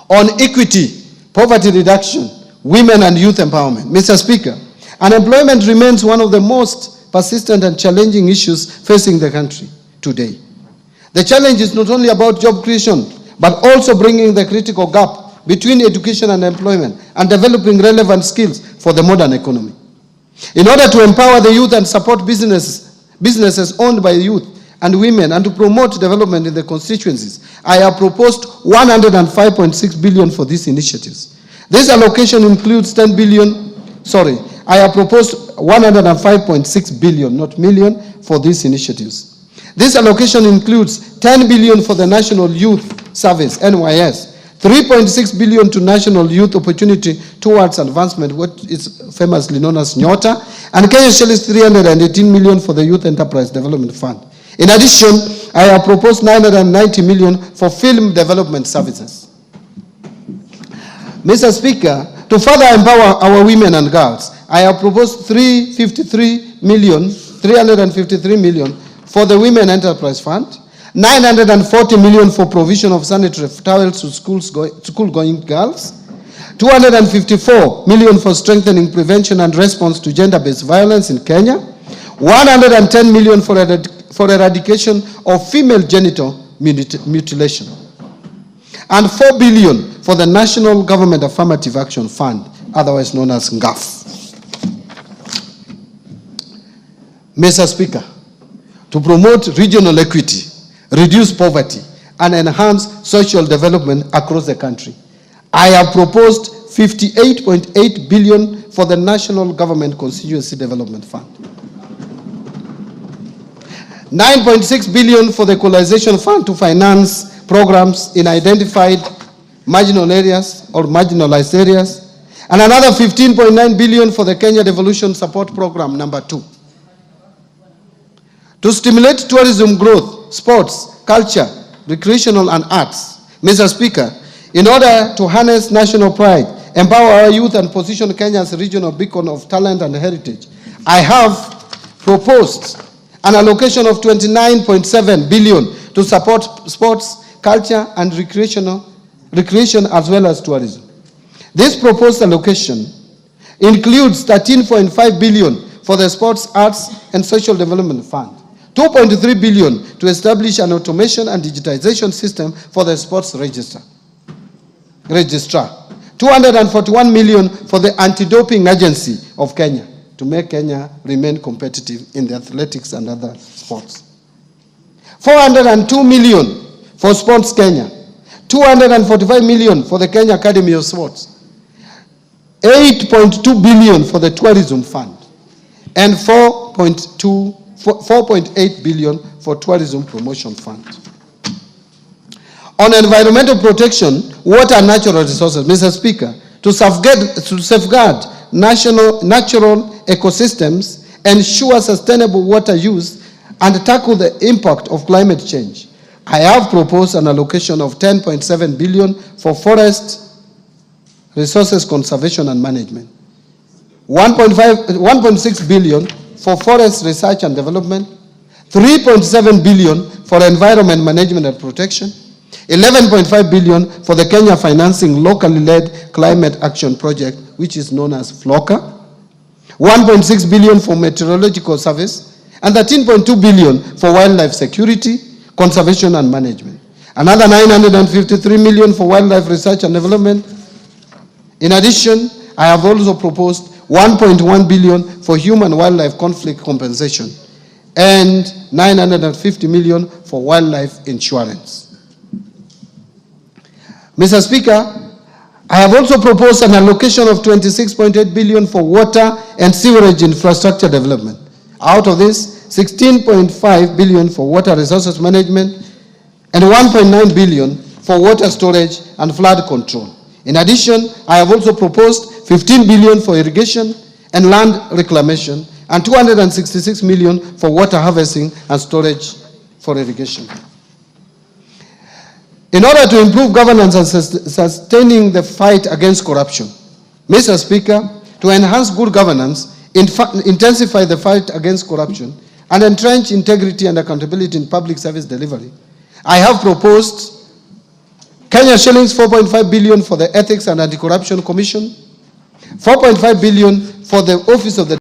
On equity, poverty reduction, women and youth empowerment. Mr. Speaker, unemployment remains one of the most persistent and challenging issues facing the country today. The challenge is not only about job creation, but also bringing the critical gap between education and employment and developing relevant skills for the modern economy. In order to empower the youth and support businesses owned by youth and women and to promote development in the constituencies, I have proposed 105.6 billion for these initiatives. This allocation includes I have proposed 105.6 billion, not million, for these initiatives. This allocation includes 10 billion for the National Youth Service, NYS, 3.6 billion to National Youth Opportunity Towards Advancement, what is famously known as NYOTA, and Kenya shillings 318 million for the Youth Enterprise Development Fund. In addition, I have proposed 990 million for film development services. Mr. Speaker, to further empower our women and girls, I have proposed 353 million for the Women Enterprise Fund, 940 million for provision of sanitary towels to school-going girls, 254 million for strengthening prevention and response to gender-based violence in Kenya, 110 million for eradication of female genital mutilation, and 4 billion for the National Government Affirmative Action Fund, otherwise known as NGAF. Mr. Speaker, to promote regional equity, reduce poverty, and enhance social development across the country, I have proposed 58.8 billion for the National Government Constituency Development Fund, 9.6 billion for the Equalization Fund to finance programs in identified marginal areas or marginalized areas, and another 15.9 billion for the Kenya Devolution Support Program number 2. To stimulate tourism growth, sports, culture, recreational and arts, Mr. Speaker, in order to harness national pride, empower our youth and position Kenya as a regional beacon of talent and heritage, I have proposed an allocation of 29.7 billion to support sports, culture and recreation as well as tourism. This proposed allocation includes 13.5 billion for the Sports, Arts and Social Development Fund, 2.3 billion to establish an automation and digitization system for the sports registrar, 241 million for the Anti-Doping Agency of Kenya to make Kenya remain competitive in the athletics and other sports, 402 million for Sports Kenya, 245 million for the Kenya Academy of Sports, 8.2 billion for the Tourism Fund, and 4.8 billion for Tourism Promotion Fund. On environmental protection, water and natural resources, Mr. Speaker, to safeguard natural ecosystems, ensure sustainable water use, and tackle the impact of climate change, I have proposed an allocation of 10.7 billion for forest resources conservation and management, 1.6 billion for forest research and development, 3.7 billion for environment management and protection, 11.5 billion for the Kenya Financing Locally Led Climate Action Project, which is known as FLOCA, 1.6 billion for meteorological service, and 13.2 billion for wildlife security, conservation and management. Another 953 million for wildlife research and development. In addition, I have also proposed 1.1 billion for human wildlife conflict compensation and 950 million for wildlife insurance. Mr. Speaker, I have also proposed an allocation of 26.8 billion for water and sewerage infrastructure development. Out of this, 16.5 billion for water resources management and 1.9 billion for water storage and flood control. In addition, I have also proposed 15 billion for irrigation and land reclamation and 266 million for water harvesting and storage for irrigation. In order to improve governance and sustaining the fight against corruption, Mr. Speaker, to enhance good governance, intensify the fight against corruption, and entrench integrity and accountability in public service delivery, I have proposed Kenya shillings 4.5 billion for the Ethics and Anti-Corruption Commission, 4.5 billion for the Office of the